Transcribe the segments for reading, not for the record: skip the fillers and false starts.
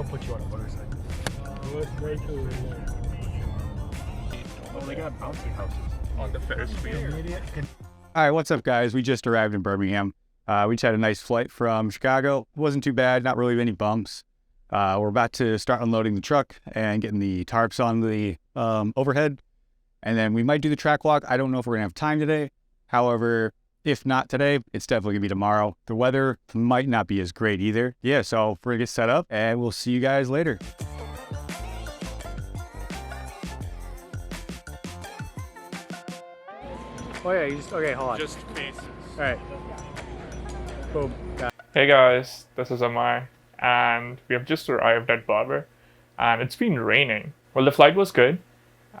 I'll put you on a motorcycle. Oh, it's very cool in there. Oh, they got bouncy houses on the Ferris wheel. All right, what's up, guys? We just arrived in Birmingham. We just had a nice flight from Chicago. It wasn't too bad, not really any bumps. We're about to start unloading the truck and getting the tarps on the overhead. And then we might do the track walk. I don't know if we're going to have time today. However, if not today, it's definitely going to be tomorrow. The weather might not be as great either. Yeah, so we're going to get set up, and we'll see you guys later. Oh yeah, you just, okay, hold on. Just faces. All right. Boom. Hey guys, this is Amar, and we have just arrived at Barber, and it's been raining. Well, the flight was good,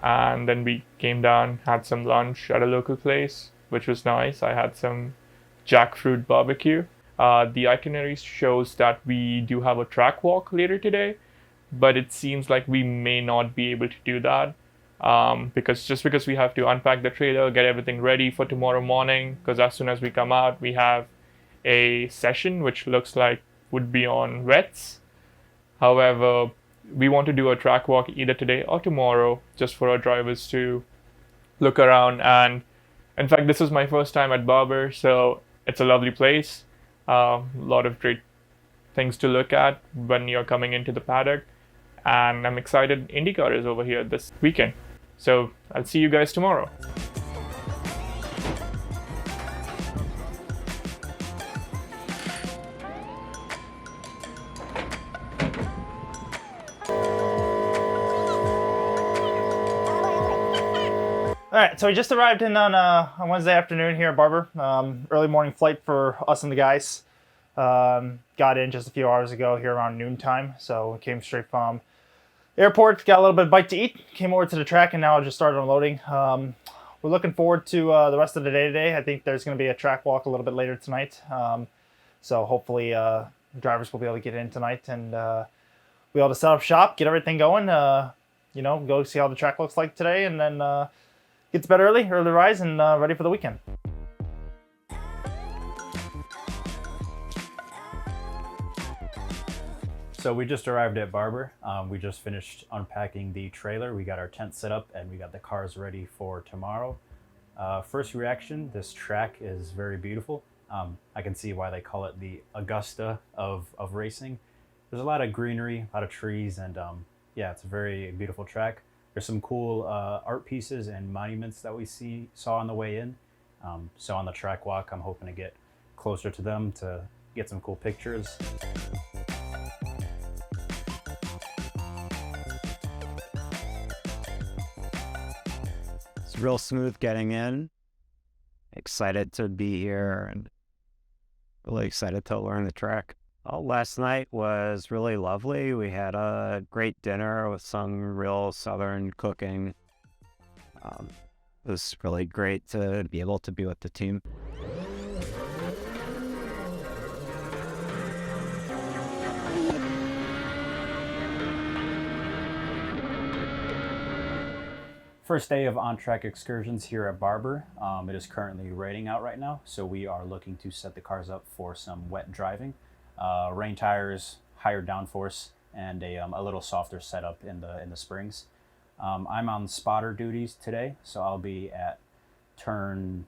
and then we came down, had some lunch at a local place, which was nice. I had some jackfruit barbecue. The itinerary shows that we do have a track walk later today, but it seems like we may not be able to do that. Because we have to unpack the trailer, get everything ready for tomorrow morning, because as soon as we come out, we have a session which looks like would be on wets. However, we want to do a track walk either today or tomorrow, just for our drivers to look around. And in fact, this is my first time at Barber, so it's a lovely place. A lot of great things to look at when you're coming into the paddock. And I'm excited IndyCar is over here this weekend. So I'll see you guys tomorrow. All right, so we just arrived in on Wednesday afternoon here at Barber. Early morning flight for us and the guys. Got in just a few hours ago here around noontime, so we came straight from airport, got a little bit of bite to eat, came over to the track, and now I just started unloading. We're looking forward to the rest of the day today. I think there's going to be a track walk a little bit later tonight. So hopefully drivers will be able to get in tonight and we'll be able to set up shop, get everything going, go see how the track looks like today, and then get to bed early rise, and ready for the weekend. So we just arrived at Barber. We just finished unpacking the trailer. We got our tent set up and we got the cars ready for tomorrow. First reaction, this track is very beautiful. I can see why they call it the Augusta of racing. There's a lot of greenery, a lot of trees, and yeah, it's a very beautiful track. There's some cool art pieces and monuments that we saw on the way in. So on the track walk, I'm hoping to get closer to them to get some cool pictures. It's real smooth getting in. Excited to be here and really excited to learn the track. Oh, last night was really lovely. We had a great dinner with some real Southern cooking. It was really great to be able to be with the team. First day of on-track excursions here at Barber. It is currently raining out right now, so we are looking to set the cars up for some wet driving. Rain tires, higher downforce, and a little softer setup in the springs. I'm on spotter duties today, so I'll be at turn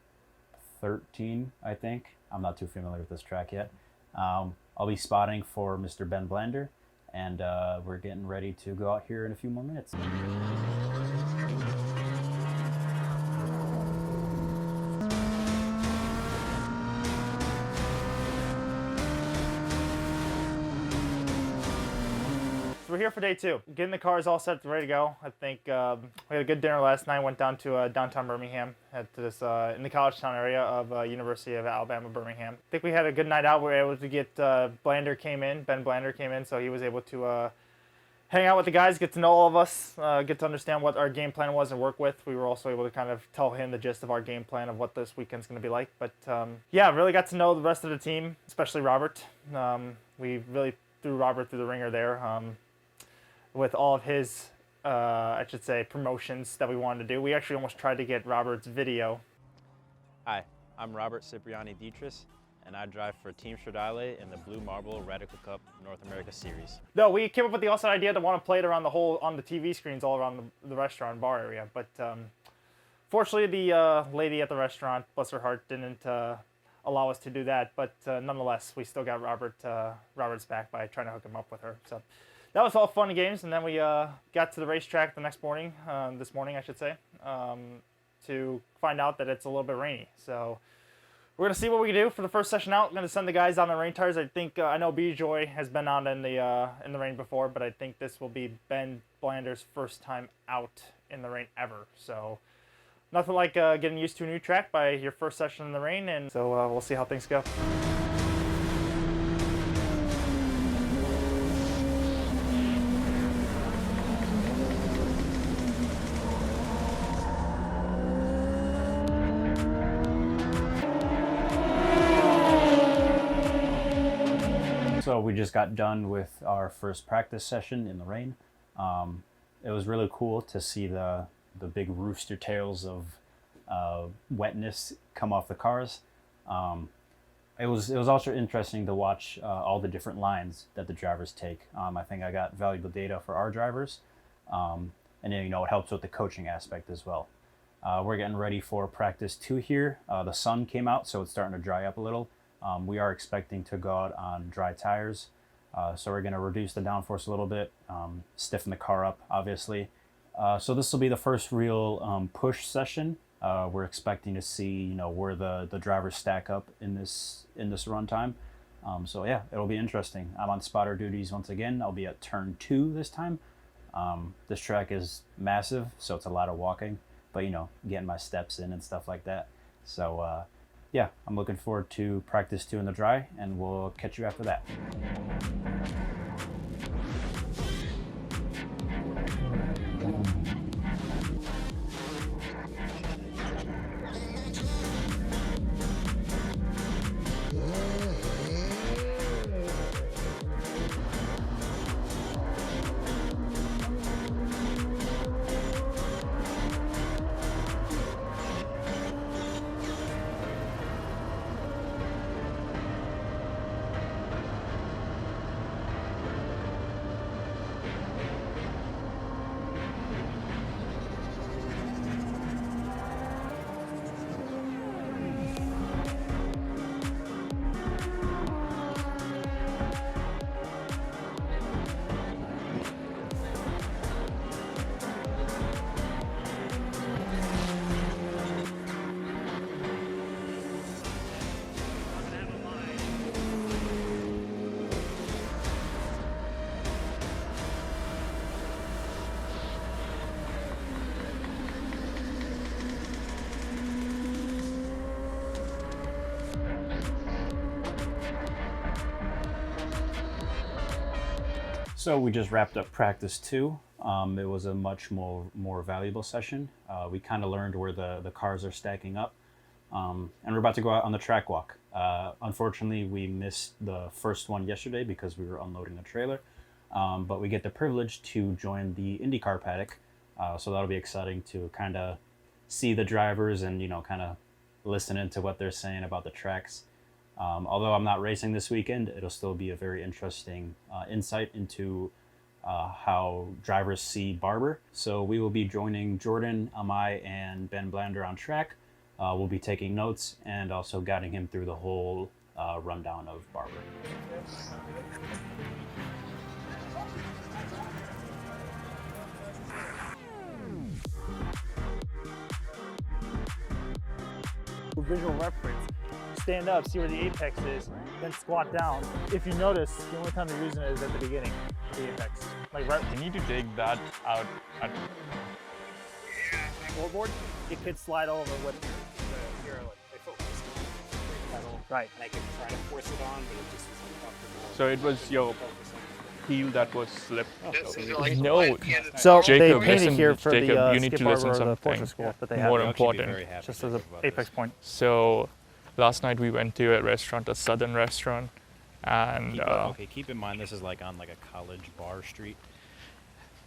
13, I think. I'm not too familiar with this track yet. I'll be spotting for Mr. Ben Blander, and we're getting ready to go out here in a few more minutes. We're here for day two. Getting the cars all set, ready to go. I think we had a good dinner last night. Went down to downtown Birmingham, at this in the college town area of University of Alabama, Birmingham. I think we had a good night out. We were able to get Ben Blander came in, so he was able to hang out with the guys, get to know all of us, get to understand what our game plan was and work with. We were also able to kind of tell him the gist of our game plan of what this weekend's going to be like. But yeah, really got to know the rest of the team, especially Robert. We really threw Robert through the ringer there. With all of his, I should say, promotions that we wanted to do. We actually almost tried to get Robert's video. Hi, I'm Robert Cipriani Dietrich. and I drive for Team Stradale in the Blue Marble Radical Cup North America Series. No, we came up with the awesome idea to want to play it around on the TV screens all around the restaurant bar area. But fortunately, the lady at the restaurant, bless her heart, didn't allow us to do that. But nonetheless, we still got Robert's back by trying to hook him up with her. So that was all fun and games. And then we got to the racetrack the next morning, this morning I should say, to find out that it's a little bit rainy. So we're going to see what we can do for the first session out. I'm going to send the guys on the rain tires. I think, I know B-Joy has been out in the rain before, but I think this will be Ben Blander's first time out in the rain ever. So nothing like getting used to a new track by your first session in the rain, and so we'll see how things go. So we just got done with our first practice session in the rain. It was really cool to see the big rooster tails of wetness come off the cars. It was also interesting to watch all the different lines that the drivers take. I think I got valuable data for our drivers, and then, you know, it helps with the coaching aspect as well. We're getting ready for practice 2 here. The sun came out, so it's starting to dry up a little. We are expecting to go out on dry tires, so we're going to reduce the downforce a little bit, stiffen the car up, obviously. So this will be the first real push session. We're expecting to see, you know, where the drivers stack up in this run time. So yeah, it'll be interesting. I'm on spotter duties once again. I'll be at turn 2 this time. This track is massive, so it's a lot of walking, but, you know, getting my steps in and stuff like that. So yeah, I'm looking forward to practice 2 in the dry, and we'll catch you after that. So we just wrapped up practice 2. It was a much more valuable session. We kind of learned where the cars are stacking up, and we're about to go out on the track walk. Unfortunately, we missed the first one yesterday because we were unloading the trailer, but we get the privilege to join the IndyCar paddock, so that'll be exciting to kind of see the drivers and, you know, kind of listen into what they're saying about the tracks. Although I'm not racing this weekend, it'll still be a very interesting insight into how drivers see Barber. So we will be joining Jordan, Amai, and Ben Blander on track. We'll be taking notes and also guiding him through the whole rundown of Barber. Visual reference. Stand up, see where the apex is, then squat down. If you notice, the only time you're using it is at the beginning, the apex. Like right. You need to take that out at Floorboard, it could slide over with Your like focus pedal. right. And I could try to force it on, but it just was uncomfortable. So it was your heel that was slipped. No. So Jacob, they painted listen, here for Jacob, the you need skip to Barber listen or the something portrait school that they have. more I'll actually be important. very happy Just to as an talk about apex this. point. So last night we went to a restaurant, a southern restaurant, and Keep in mind this is like on like a college bar street.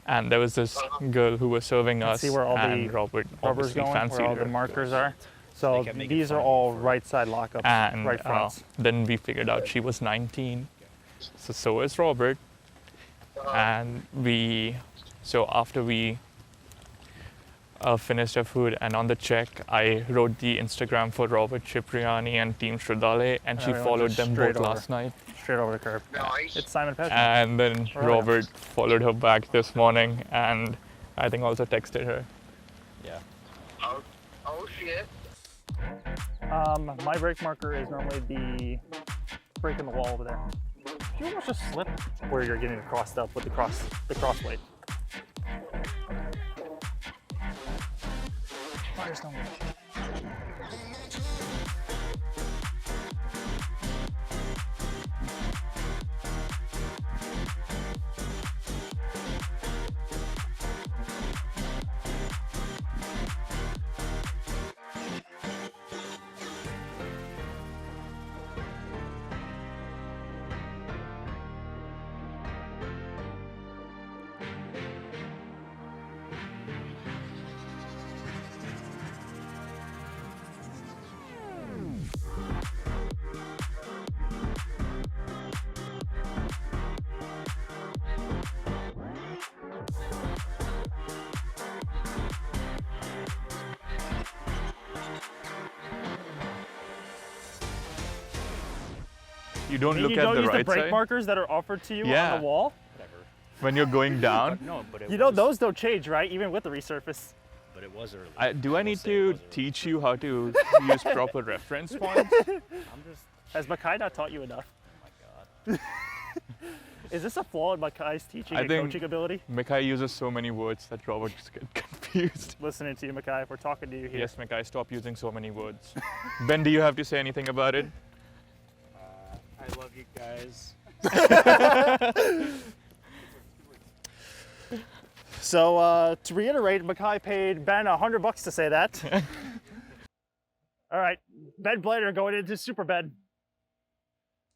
and there was this girl who was serving us, See where all and the Robert Rubber's obviously going, fancied where all her. the markers are. So They kept making these fun are of me all for it. right side lockups, And right fronts. then we figured out she was 19. So is Robert. And so after we finished our food, and on the check, I wrote the Instagram for Robert Cipriani and Team Stradale, and she Everyone followed just them straight both over. last night. Straight over the curb. It's Simon Pesci. And then Right. Robert followed her back this morning, and I think also texted her. Yeah. Oh shit. My brake marker is normally the break in the wall over there. You almost just slip where you're getting crossed up with the cross blade. Wires don't work. You don't look you at don't the use right the brake side markers that are offered to you Yeah. on the wall. Whatever. when you're going down. No, but it You know was, those don't change, right? Even with the resurface. But it was early. Do I need to teach you how to use proper reference points? I'm just. Has Makai not taught you enough? Oh my God. Is this a flaw in Makai's teaching I and think- coaching ability? Mikai uses so many words that Robert just gets confused. Listening to you, Makai, if we're talking to you here. Yes, Mikai, stop using so many words. Ben, do you have to say anything about it? I love you guys. So to reiterate, Makai paid Ben $100 to say that. All right, Ben Blader going into Super Ben.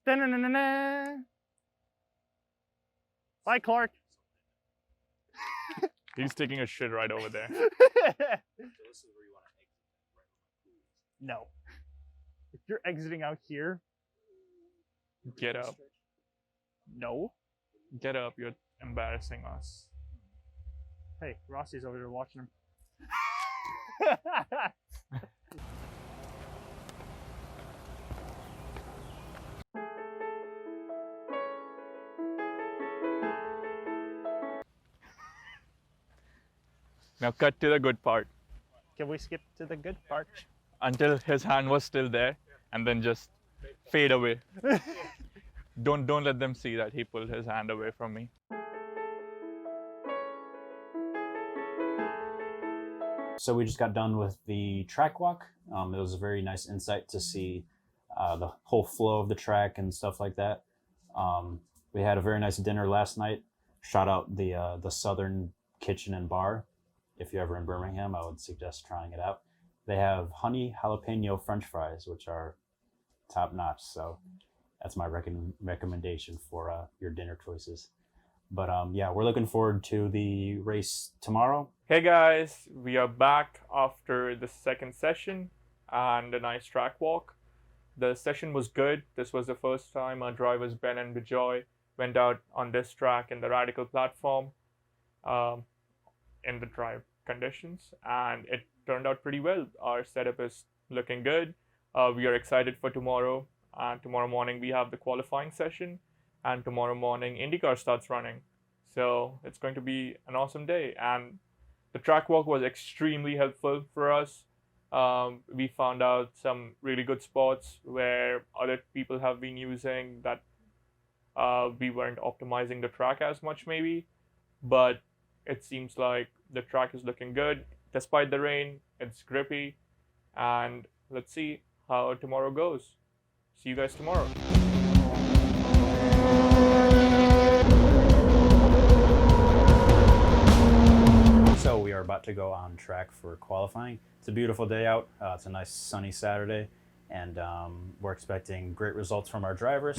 Da-na-na-na-na. Bye, Clark. He's taking a shit right over there. No. If you're exiting out here, Get up. no. Get up. You're embarrassing us. Hey, Rossi's over there watching him. Now cut to the good part. Can we skip to the good part? Until his hand was still there, and then just fade away. Don't let them see that he pulled his hand away from me. So we just got done with the track walk. It was a very nice insight to see the whole flow of the track and stuff like that. We had a very nice dinner last night. Shout out the Southern Kitchen and Bar. If you're ever in Birmingham, I would suggest trying it out. They have honey jalapeno French fries, which are top notch. So that's my recommendation for your dinner choices. But yeah, we're looking forward to the race tomorrow. Hey guys, we are back after the second session and a nice track walk. The session was good. This was the first time our drivers Ben and Bijoy went out on this track in the Radical platform in the drive conditions, and it turned out pretty well. Our setup is looking good. We are excited for tomorrow. And tomorrow morning we have the qualifying session, and tomorrow morning IndyCar starts running. So it's going to be an awesome day. And the track walk was extremely helpful for us. We found out some really good spots where other people have been using that we weren't optimizing the track as much maybe, but it seems like the track is looking good. Despite the rain, it's grippy, and let's see how tomorrow goes. See you guys tomorrow. So we are about to go on track for qualifying. It's a beautiful day out. It's a nice sunny Saturday, and we're expecting great results from our drivers.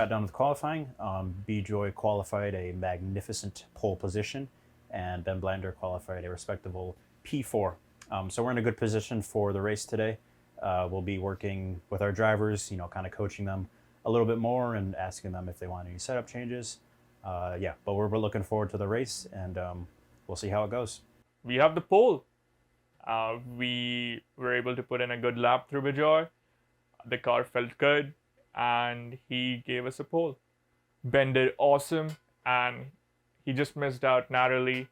got done with qualifying. B-Joy qualified a magnificent pole position, and Ben Blander qualified a respectable P4. So we're in a good position for the race today. We'll be working with our drivers, kind of coaching them a little bit more and asking them if they want any setup changes. But we're looking forward to the race, and we'll see how it goes. We have the pole. We were able to put in a good lap through B-Joy. The car felt good, and he gave us a pole. Ben did awesome, and he just missed out narrowly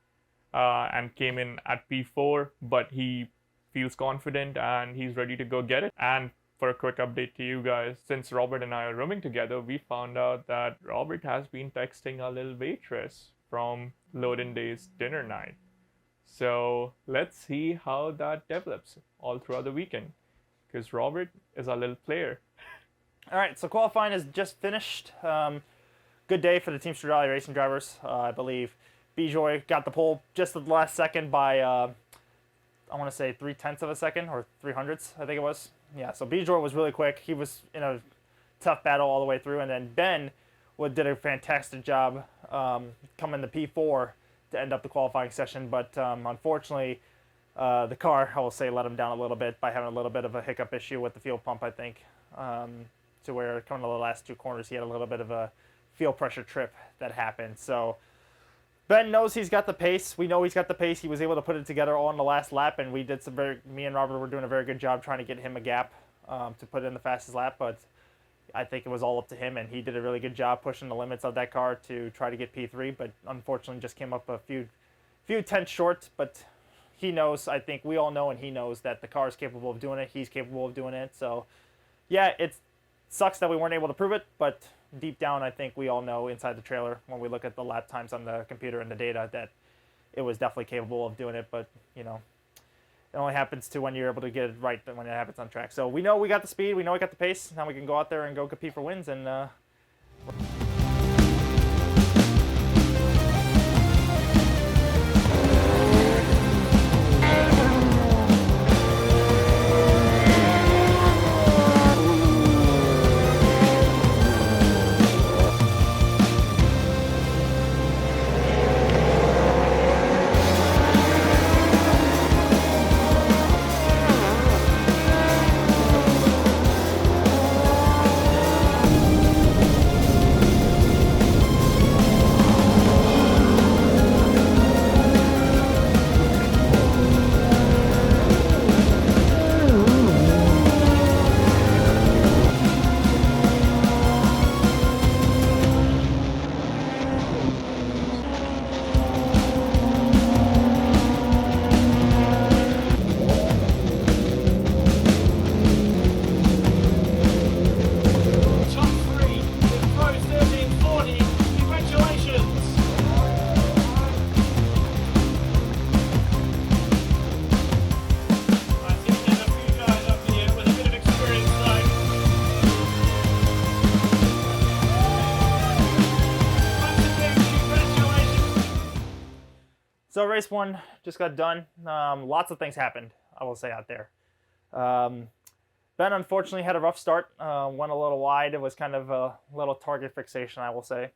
and came in at P4, but he feels confident and he's ready to go get it. And for a quick update to you guys, since Robert and I are rooming together, we found out that Robert has been texting our little waitress from Loden Day's dinner night. So let's see how that develops all throughout the weekend, because Robert is our little player. All right, so qualifying is just finished. Good day for the Teamster Rally racing drivers. I believe B-Joy got the pole just at the last second by, I want to say 3/10 of a second, or 3/100, I think it was. Yeah, so B-Joy was really quick. He was in a tough battle all the way through, and then Ben did a fantastic job coming to P4 to end up the qualifying session, but unfortunately, the car, I will say, let him down a little bit by having a little bit of a hiccup issue with the fuel pump, I think, to where coming to the last two corners, he had a little bit of a fuel pressure trip that happened. So Ben knows he's got the pace. We know he's got the pace. He was able to put it together all in the last lap, and me and Robert were doing a very good job trying to get him a gap to put in the fastest lap, but I think it was all up to him, and he did a really good job pushing the limits of that car to try to get P3, but unfortunately just came up a few tenths short. But he knows, I think we all know, and he knows that the car is capable of doing it. He's capable of doing it. So yeah, it sucks that we weren't able to prove it, but deep down, I think we all know inside the trailer, when we look at the lap times on the computer and the data, that it was definitely capable of doing it. But it only happens to when you're able to get it right when it happens on track. So we know we got the speed, we know we got the pace. Now we can go out there and go compete for wins. And so race one just got done. Lots of things happened, I will say, out there. Ben unfortunately had a rough start. Went a little wide. It was kind of a little target fixation, I will say.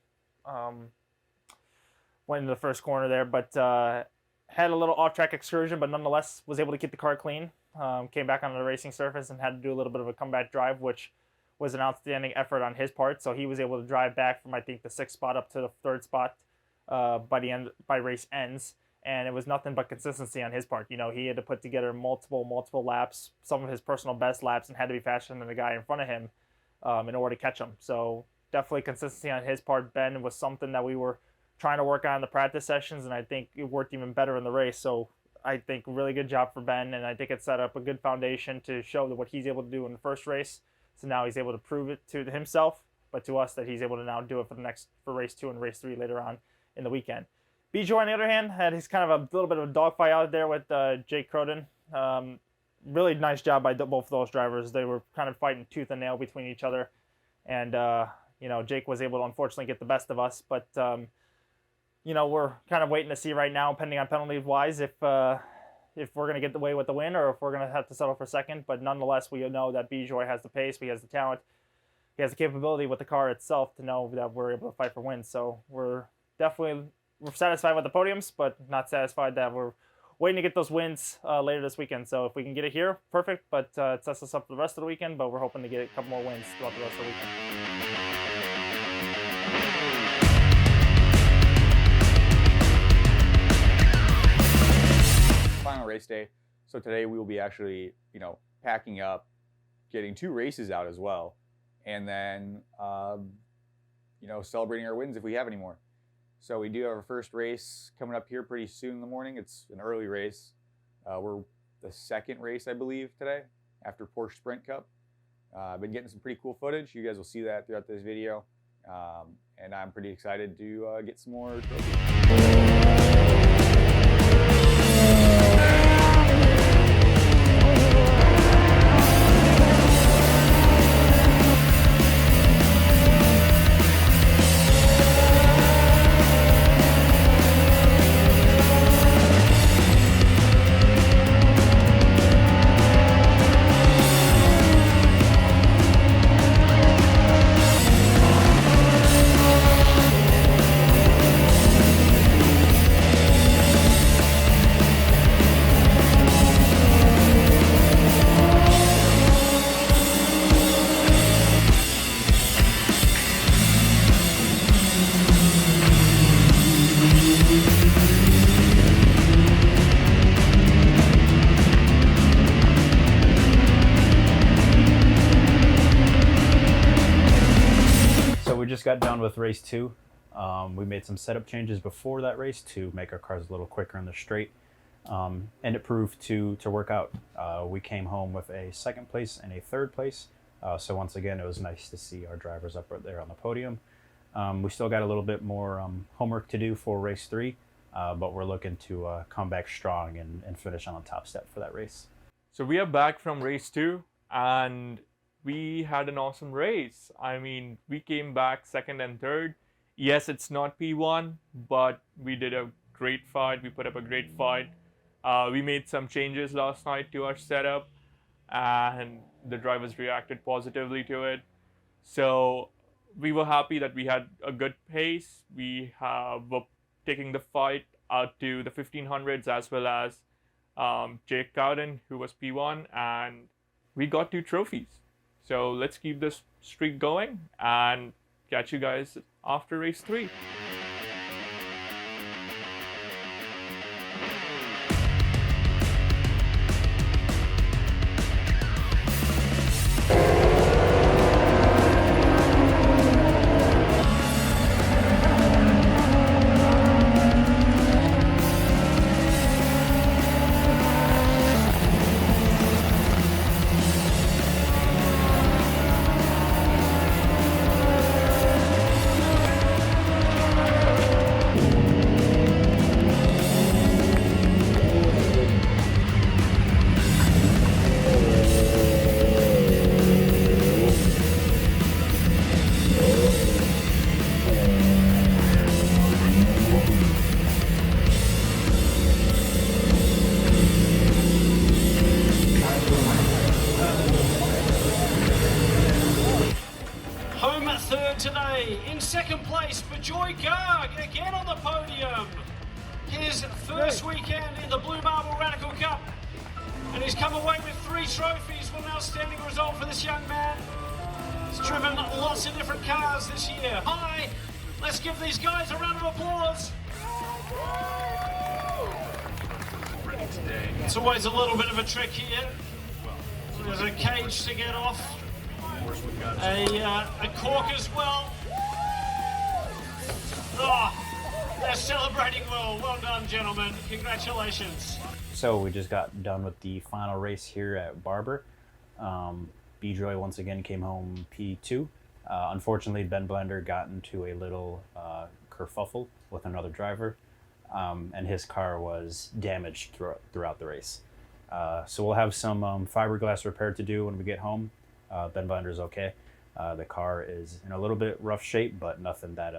Went into the first corner there, but had a little off-track excursion, but nonetheless was able to keep the car clean. Came back on the racing surface and had to do a little bit of a comeback drive, which was an outstanding effort on his part. So he was able to drive back from, I think, the 6th spot up to the 3rd spot by race ends. And it was nothing but consistency on his part. He had to put together multiple laps, some of his personal best laps, and had to be faster than the guy in front of him in order to catch him. So definitely consistency on his part. Ben was something that we were trying to work on in the practice sessions, and I think it worked even better in the race. So I think really good job for Ben, and I think it set up a good foundation to show that what he's able to do in the first race. So now he's able to prove it to himself, but to us that he's able to now do it for race 2 and race 3 later on in the weekend. B-Joy, on the other hand, had his kind of a little bit of a dogfight out there with Jake Croden. Really nice job by both of those drivers. They were kind of fighting tooth and nail between each other. And, Jake was able to unfortunately get the best of us. But, we're kind of waiting to see right now, pending on penalty-wise, if we're going to get away with the win or if we're going to have to settle for second. But nonetheless, we know that B-Joy has the pace, he has the talent. he has the capability with the car itself to know that we're able to fight for wins. So we're satisfied with the podiums, but not satisfied that we're waiting to get those wins later this weekend. So if we can get it here, perfect, but it sets us up for the rest of the weekend, but we're hoping to get a couple more wins throughout the rest of the weekend. Final race day. So today we will be actually, packing up, getting 2 races out as well, and then, celebrating our wins if we have any more. So we do have our first race coming up here pretty soon in the morning. It's an early race. We're the second race, I believe, today after Porsche Sprint Cup. I've been getting some pretty cool footage. You guys will see that throughout this video. And I'm pretty excited to get some more trophies. Just got done with race 2. We made some setup changes before that race to make our cars a little quicker in the straight, and it proved to work out. We came home with a 2nd place and a 3rd place, so once again it was nice to see our drivers up right there on the podium. We still got a little bit more homework to do for race 3, but we're looking to come back strong and finish on the top step for that race. So we are back from race 2, and we had an awesome race. I mean, we came back 2nd and 3rd. Yes, it's not P1, but we did a great fight. We put up a great fight. We made some changes last night to our setup, and the drivers reacted positively to it. So we were happy that we had a good pace. We were taking the fight out to the 1500s as well as Jake Cowden, who was P1, and we got 2 trophies. So let's keep this streak going and catch you guys after race 3. Today in 2nd place for Joy Garg, again on the podium. His first weekend in the Blue Marble Radical Cup, and he's come away with 3 trophies. What an outstanding result for this young man. He's driven lots of different cars this year. Hi, let's give these guys a round of applause. It's always a little bit of a trick here. There's a cage to get off. A cork as well. Oh, they're celebrating well. Well done, gentlemen. Congratulations. So we just got done with the final race here at Barber. B-Joy once again came home P2. Unfortunately, Ben Blender got into a little kerfuffle with another driver, and his car was damaged throughout the race. So we'll have some fiberglass repair to do when we get home. Ben Blender's okay. The car is in a little bit rough shape, but nothing that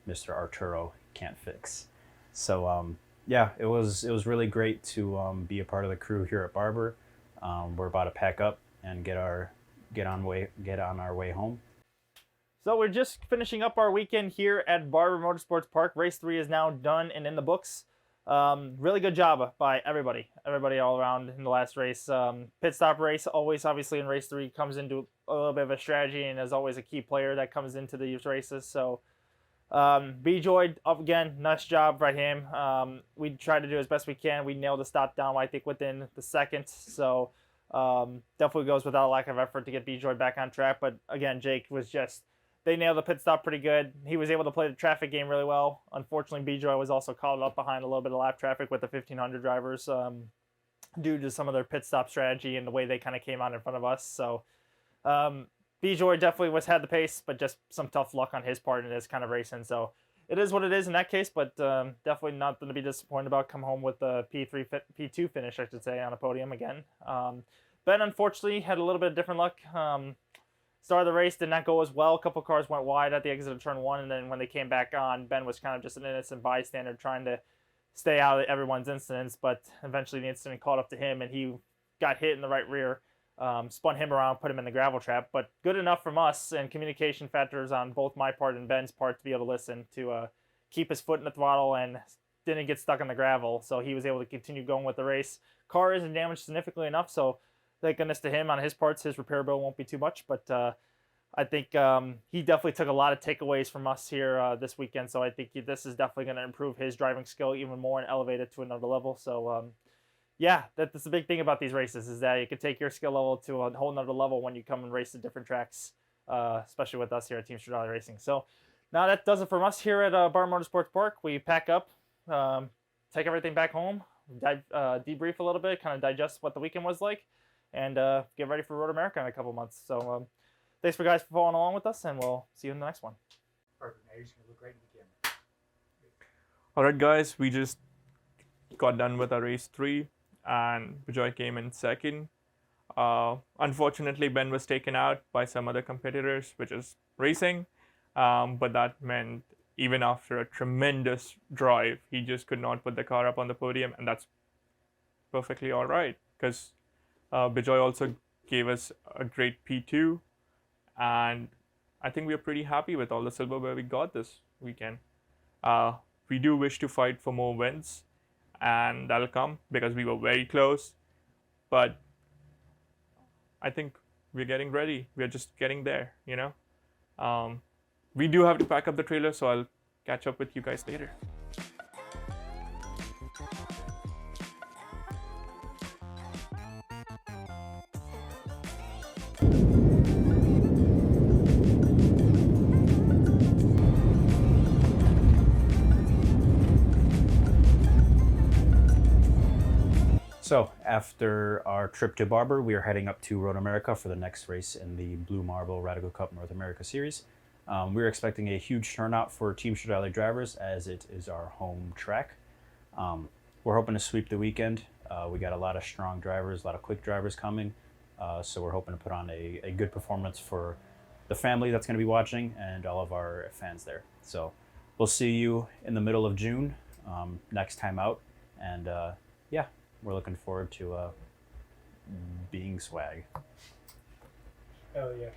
Mr. Arturo can't fix. So yeah, it was really great to be a part of the crew here at Barber. We're about to pack up and get on our way home. So we're just finishing up our weekend here at Barber Motorsports Park. Race 3 is now done and in the books. Really good job by everybody all around in the last race. Pit stop race, always obviously in race 3, comes into a little bit of a strategy and is always a key player that comes into these races. So B-Joy, up again, nice job by him. We tried to do as best we can. We nailed the stop down, I think, within the second. So definitely goes without a lack of effort to get B-Joy back on track. But again, Jake was just, they nailed the pit stop pretty good. He was able to play the traffic game really well. Unfortunately, B-Joy was also caught up behind a little bit of lap traffic with the 1500 drivers due to some of their pit stop strategy and the way they kind of came out in front of us. So B-Joy definitely had the pace, but just some tough luck on his part in this kind of racing. So it is what it is in that case, but definitely nothing to be disappointed about. Come home with the P2 finish, I should say, on a podium again. Ben, unfortunately, had a little bit of different luck. Start of the race did not go as well. A couple cars went wide at the exit of turn 1, and then when they came back on, Ben was kind of just an innocent bystander trying to stay out of everyone's incidents, but eventually the incident caught up to him, and he got hit in the right rear, spun him around, put him in the gravel trap. But good enough from us, and communication factors on both my part and Ben's part to be able to listen, to keep his foot in the throttle and didn't get stuck on the gravel, so he was able to continue going with the race. Car isn't damaged significantly enough, so thank goodness to him on his parts. His repair bill won't be too much, but I think he definitely took a lot of takeaways from us here this weekend, so I think this is definitely going to improve his driving skill even more and elevate it to another level. So, yeah, that's the big thing about these races, is that you can take your skill level to a whole nother level when you come and race at different tracks, especially with us here at Team Stradale Racing. So now that does it from us here at Barber Motorsports Park. We pack up, take everything back home, debrief a little bit, kind of digest what the weekend was like, and get ready for Road America in a couple months. So thanks for guys for following along with us, and we'll see you in the next one. Perfect. Now you're just going to look great in the camera. All right, guys, we just got done with our race 3, and Bijoy came in second. Unfortunately, Ben was taken out by some other competitors, which is racing, but that meant even after a tremendous drive, he just could not put the car up on the podium, and that's perfectly all right, because Bijoy also gave us a great P2, and I think we are pretty happy with all the silverware we got this weekend. We do wish to fight for more wins, and that'll come because we were very close, but I think we're getting ready. We're just getting there, you know. We do have to pack up the trailer, so I'll catch up with you guys later. So after our trip to Barber, we are heading up to Road America for the next race in the Blue Marble Radical Cup North America Series. We're expecting a huge turnout for Team Stradale drivers, as it is our home track. We're hoping to sweep the weekend. We got a lot of strong drivers, a lot of quick drivers coming. So we're hoping to put on a good performance for the family that's going to be watching and all of our fans there. So we'll see you in the middle of June next time out. And yeah, we're looking forward to being swag. Hell yeah.